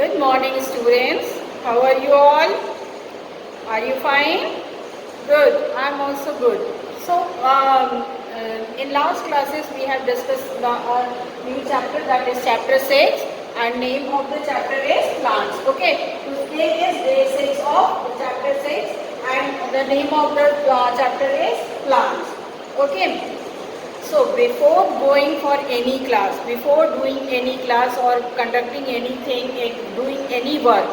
Good morning, students. How are you all? Are you fine? Good. I'm also good. So, in last classes we have discussed our new chapter, that is chapter 6, and name of the chapter is plants. Okay. Today is day 6 of the chapter 6, and the name of the chapter is plants. Okay. So before going for any class, before doing any class or conducting anything, doing any work,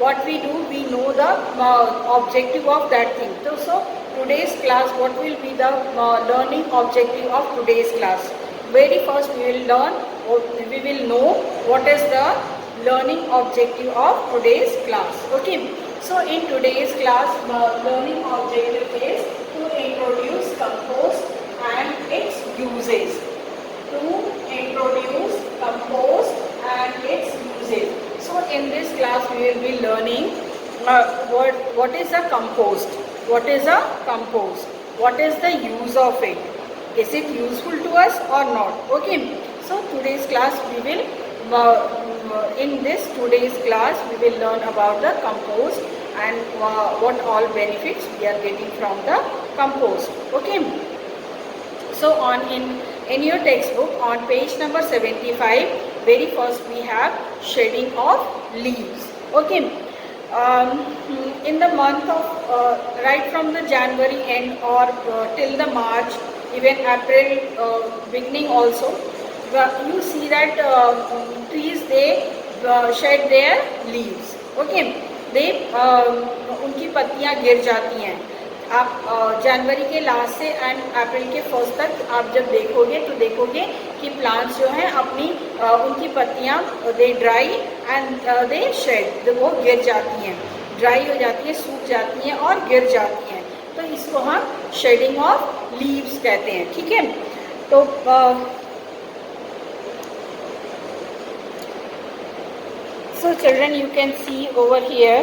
what we do, we know the objective of that thing. So today's class, what will be the learning objective of today's class? Very first we will learn, or we will know what is the learning objective of today's class. Okay. So in today's class, learning objective is to introduce compost and its uses. To introduce compost and its uses. So in this class we will be learning what is a compost, what is a compost, what is the use of it, is it useful to us or not. Okay. So today's class we will in this today's class we will learn about the compost and what all benefits we are getting from the compost. Okay. So in your textbook on page number 75, very first we have shedding of leaves. Okay. In the month of right from the January end or till the March, even April beginning also, you see that trees they shed their leaves. Okay. they उनकी पत्तियां गिर जाती हैं. आप जनवरी के last से and April के first तक आप जब देखोगे तो देखोगे कि प्लांट्स जो हैं अपनी उनकी पत्तियां दे ड्राई एंड दे शेड, वो गिर जाती हैं, ड्राई हो जाती हैं, सूख जाती हैं और गिर जाती हैं. तो इसको हम शेडिंग ऑफ लीव्स कहते हैं. ठीक है. तो so children, you can see over here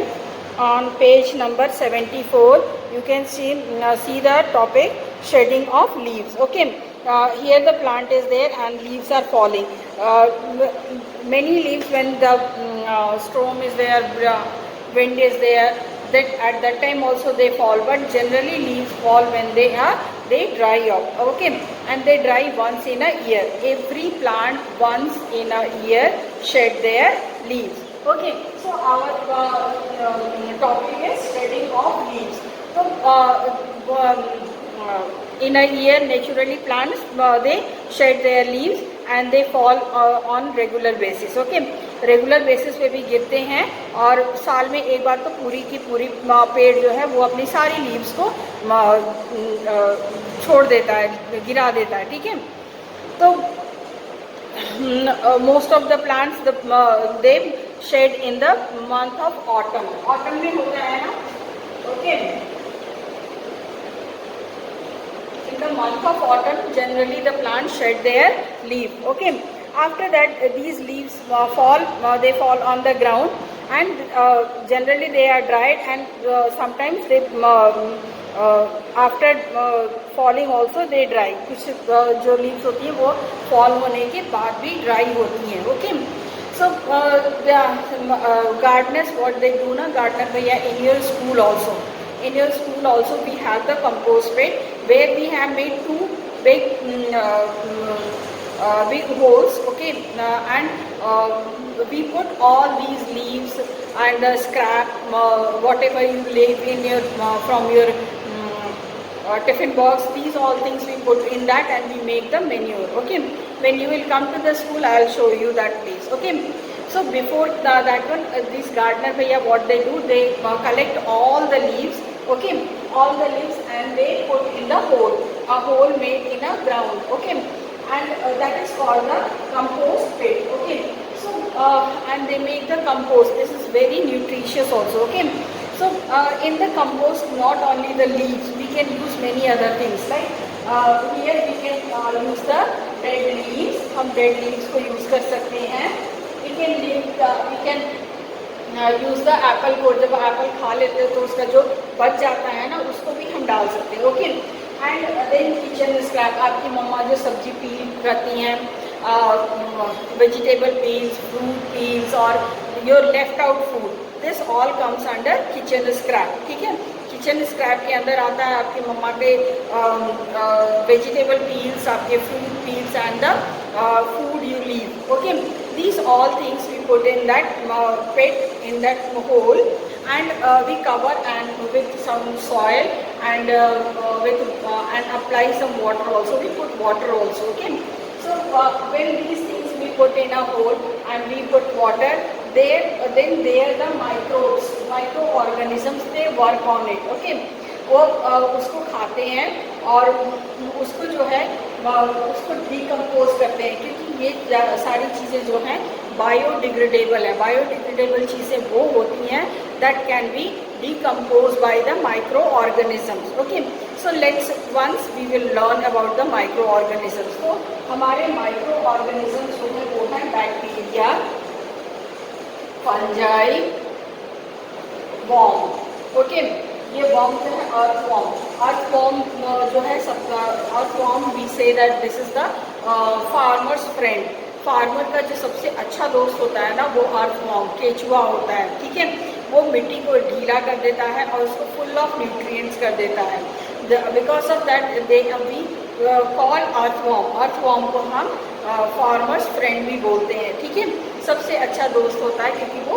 on page number 74, you can see the topic shedding of leaves. Okay. Here the plant is there and leaves are falling. Many leaves, when the storm is there, wind is there, that at that time also they fall, but generally leaves fall when they dry up. Okay. And they dry once in a year. Every plant once in a year shed their leaves. Okay. So our topic is shedding of leaves. So in a year naturally plants they shed their leaves and they fall on regular basis. Okay. Regular basis पे भी गिरते हैं और साल में एक बार तो पूरी की पूरी पेड़ जो है वो अपनी सारी लीव्स को छोड़ देता है, गिरा देता है. ठीक है. तो most of the plants they shed in the month of autumn. Autumn में होता है ना. Okay. In the month of autumn, generally the plants shed their leaf. Okay. After that, these leaves fall. They fall on the ground, and generally they are dried. And sometimes they, after falling also they dry. कुछ जो leaves होती हैं वो fall होने के बाद भी dry होती हैं. Okay. So the gardeners, what they do ना, gardener भैया, in your school also. In your school also we have the compost pit where we have made two big holes. Okay. And we put all these leaves and the scrap, whatever you leave in your from your tiffin box, these all things we put in that and we make the manure. Okay. When you will come to the school, I will show you that place. Okay. So before that one, this gardener bhaiya, what they do, they collect all the leaves. Okay. All the leaves and they put in the hole, a hole made in a ground. Okay. And that is called the compost pit. Okay. So and they make the compost. This is very nutritious also. Okay. So in the compost, not only the leaves, we can use many other things. Like here we can use the dead leaves. हम dead leaves को use कर सकते हैं. We can use the apple core. जब Apple खा लेते हैं तो उसका जो बच जाता है ना, उसको भी हम डाल सकते हैं. Okay. And then kitchen scrap, आपकी मम्मा जो सब्जी पील करती हैं vegetable peels, fruit peels, or your left out food. This all comes under kitchen scrap. ठीक है, किचन स्क्रैप के अंदर आता है आपकी मम्मा के वेजिटेबल पील्स, आपके fruit peels and the food you leave. Okay, these all things we put in that pit, in that hole, and we cover and with some soil and and apply some water also. We put water also. Okay, so when these things we put in a hole and we put water there, then there the microbes, microorganisms, they work on it. Okay, वो उसको खाते हैं और उसको जो है उसको decompose करते हैं, क्योंकि ये सारी चीज़ें जो हैं बायोडिग्रेडेबल है. बायोडिग्रेडेबल चीज़ें वो होती हैं that can be decompose by the micro organisms. Okay, so let's once we will learn about the micro organisms. तो हमारे माइक्रो ऑर्गेनिजम्स जो है वो है बैक्टीरिया, फंजाई, वॉर्म. ओके, ये वॉर्म जो है अर्थवॉर्म. अर्थवॉर्म जो है सबका earthworm we see that this is the farmer's friend. Farmer का जो सबसे अच्छा दोस्त होता है ना वो अर्थवॉर्म, केचुआ होता है. ठीक है, वो मिट्टी को ढीला कर देता है और उसको फुल ऑफ न्यूट्रिएंट्स कर देता है. Because of that they we call earthworm. Earthworm को हम फार्मर्स फ्रेंड भी बोलते हैं. ठीक है, सबसे अच्छा दोस्त होता है क्योंकि वो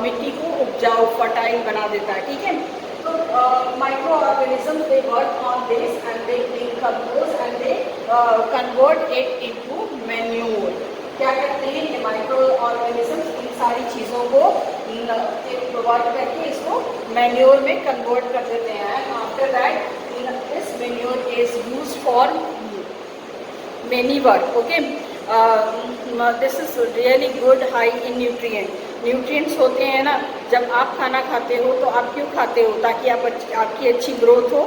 मिट्टी को उपजाऊ, फर्टाइल बना देता है. ठीक है, तो micro organism they work on this and they decompose and they convert it into manure. क्या करते हैं ये माइक्रो ऑर्गेनिजम्स, इन सारी चीज़ों को वर्क करके इसको मैन्योर में कन्वर्ट कर देते हैं. After that this manure is used for manure. Okay, this is really good, high in nutrient. Nutrients होते हैं ना, जब आप खाना खाते हो तो आप क्यों खाते हो? ताकि आपकी अच्छी ग्रोथ हो.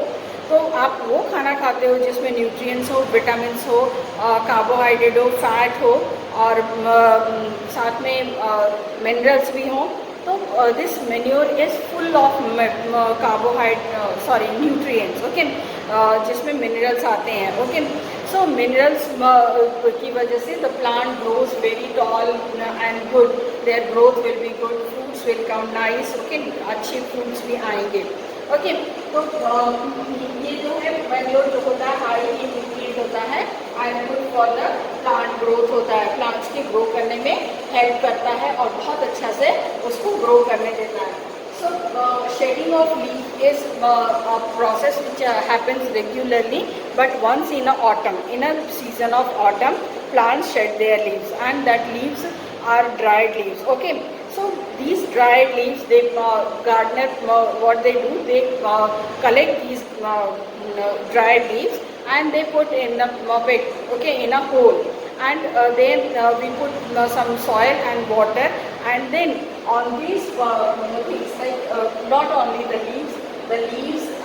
तो आप वो खाना खाते हो जिसमें न्यूट्रिएंट्स हो, विटामिन्स हो, कार्बोहाइड्रेट हो, फैट हो और साथ में मिनरल्स भी हों. तो this manure is full of nutrients. Okay, जिसमें मिनरल्स आते हैं. ओके, सो मिनरल्स की वजह से the plant grows very tall and good. Their growth will be good, fruits will come nice. Okay, अच्छे फ्रूट्स भी आएंगे. ओके, तो ये जो है मैन्योर जो होता है हाई इन न्यूट्रिएंट होता है and good for the plant growth होता है. प्लांट्स के ग्रो करने में हेल्प करता है और बहुत अच्छा से उसको ग्रो करने देता है. So shedding of leaf is a process which happens regularly, but once in autumn, in a season of autumn, plants shed their leaves, and that leaves are dried leaves. Okay, so these dried leaves, they gardener what they do, they collect these dried leaves and they put in a pit. Okay, in a hole, and then we put some soil and water, and then on these things like not only the leaves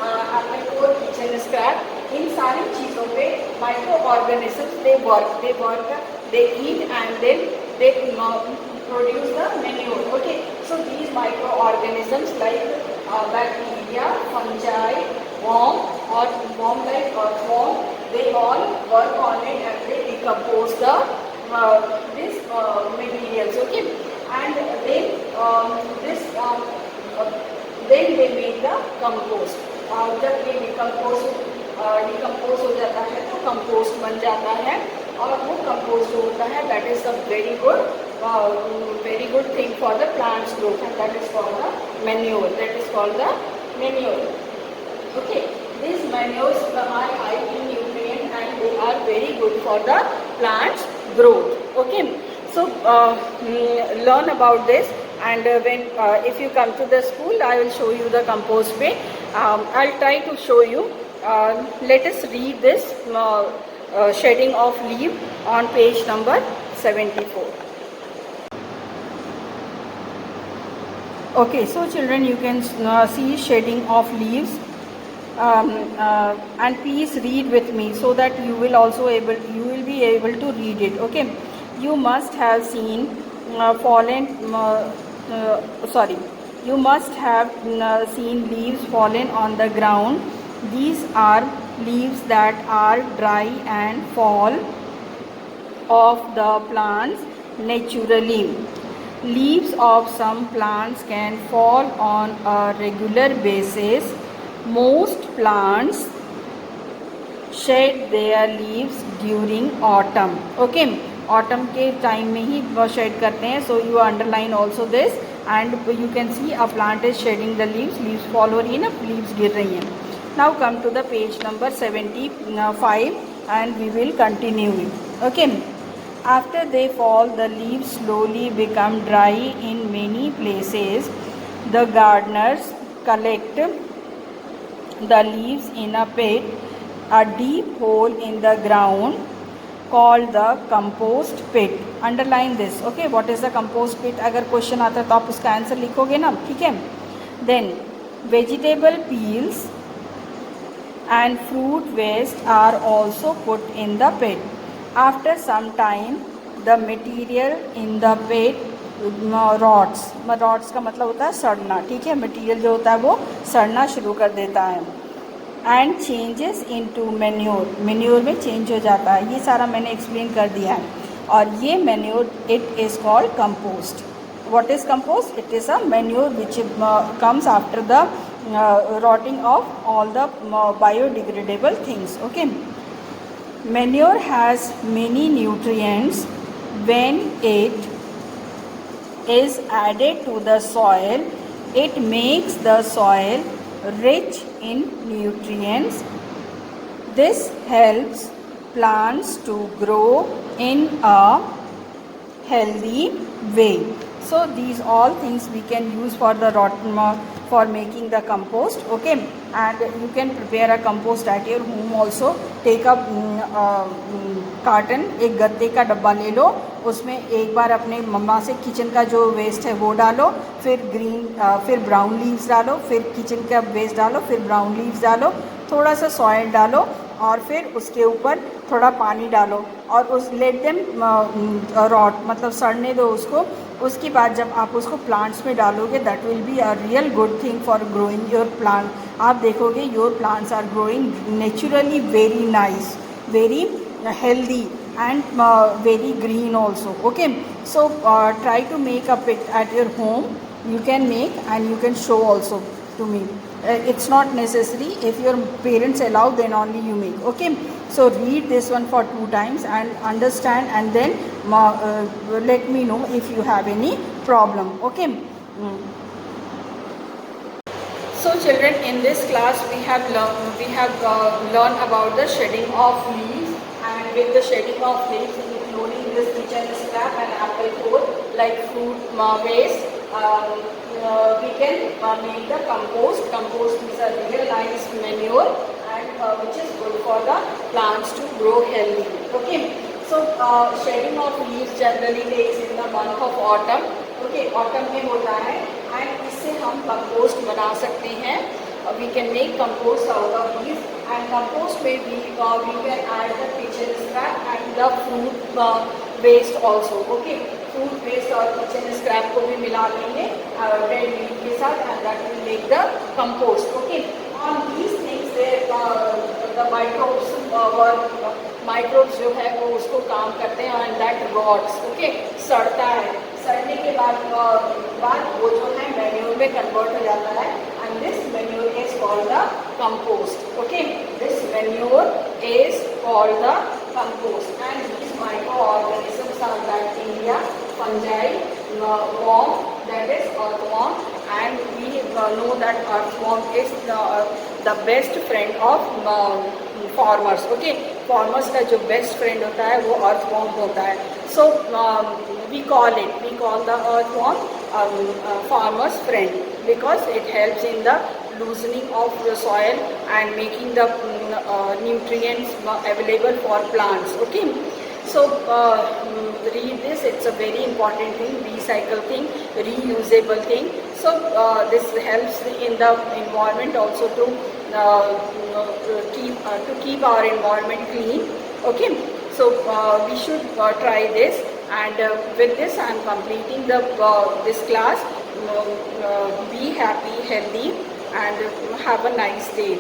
आपने को kitchen scrap, इन सारी चीज़ों पे micro organisms they work, they eat and then they produce the manure. Okay, so these microorganisms like bacteria, fungi, worm or worm like earthworm, they all work on it and they decompose the this materials. Okay, and then then they make the compost. जब ये decompose हो जाता है तो compost बन जाता है, और वो कंपोस्ट जो होता है that is a very good thing for the plants growth, and that is called the manure. Okay, these manures are high in nutrient and they are very good for the plants growth. Okay, so learn about this, and when if you come to the school I will show you the compost bin. I'll try to show you. Let us read this shedding of leaf on page number 74. Okay, so children, you can see shedding of leaves. And please read with me so that you will be able to read it. Okay, you must have seen you must have seen leaves fallen on the ground. These are leaves that are dry and fall of the plants naturally. Leaves of some plants can fall on a regular basis. Most plants shed their leaves during autumn. Okay, autumn के time में ही वो shed करते हैं. So you underline also this, and you can see a plant is shedding the leaves. Leaves fall हो रही है ना, leaves गिर रही हैं. Now come to the page number 75, and we will continue it. Okay. After they fall, the leaves slowly become dry in many places. The gardeners collect the leaves in a pit, a deep hole in the ground called the compost pit. Underline this. Okay, what is the compost pit? अगर question आता है तो आप उसका answer लिखोगे ना, ठीक है. Then vegetable peels and fruit waste are also put in the pit. After some time, the material in the pit rots. rots का मतलब होता है सड़ना, ठीक है. मटेरियल जो होता है वो सड़ना शुरू कर देता है. And changes into manure. Manure में चेंज हो जाता है. ये सारा मैंने एक्सप्लेन कर दिया है. और ये manure it is called compost. What is compost? It is a manure which comes after the rotting of all the biodegradable things. Okay. Manure has many nutrients. When it is added to the soil, it makes the soil rich in nutrients. This helps plants to grow in a healthy way. So these all things we can use for the for making the compost. Okay, and you can prepare a compost at your home also. Take a carton, एक गत्ते का डब्बा ले लो, उसमें एक बार अपने मम्मा से kitchen का जो वेस्ट है वो डालो, फिर ब्राउन लीव्स डालो, फिर किचन का वेस्ट डालो, फिर ब्राउन लीव्स डालो, थोड़ा सा सॉइल डालो और फिर उसके ऊपर थोड़ा पानी डालो और उस लेट देम रॉट मतलब सड़ने दो उसको. उसके बाद जब आप उसको प्लांट्स में डालोगे that will be a real good thing for growing your plant. आप देखोगे your plants are growing naturally very nice, very healthy and very green also. Okay, so try to make a pit at your home. You can make and you can show also to me. It's not necessary. If your parents allow, then only you make. Okay, so read this one for 2 times and understand, and then let me know if you have any problem. Okay. So children, in this class we have learned about the shedding of leaves, and with the shedding of leaves including this kitchen scrap and apple core like fruit waste, we can make the compost. Compost is a real nice manure and which is good for the plants to grow healthy. Okay, so shedding of leaves generally takes in the month of autumn. Okay, autumn में होता है and इससे हम compost बना सकते हैं. We can make compost out of these, and compost में we can add the kitchen scrap and the fruit waste also. Okay, fruit waste और kitchen scrap को भी मिला लेंगे red leaf के साथ, and that will make the compost. Okay, on these things the microbes जो है वो उसको काम करते हैं and that rots. Okay, सड़ता है. सड़ने के बाद वो जो है मैन्योर में कन्वर्ट हो जाता है, and this manure is called the compost. Okay, this manure is called the compost, and these microorganisms are bacteria, fungi, worm, that is earthworm, and we know that earthworm is the best friend of farmers. Okay, farmers का जो best friend होता है वो earthworm होता है. So we call the earthworm farmer's friend because it helps in the loosening of the soil and making the nutrients available for plants. Okay, so read this. It's a very important thing, recycle thing, reusable thing. So this helps in the environment also to keep our environment clean. Okay, so we should try this, and with this I am completing this class. Be happy, healthy, and have a nice day.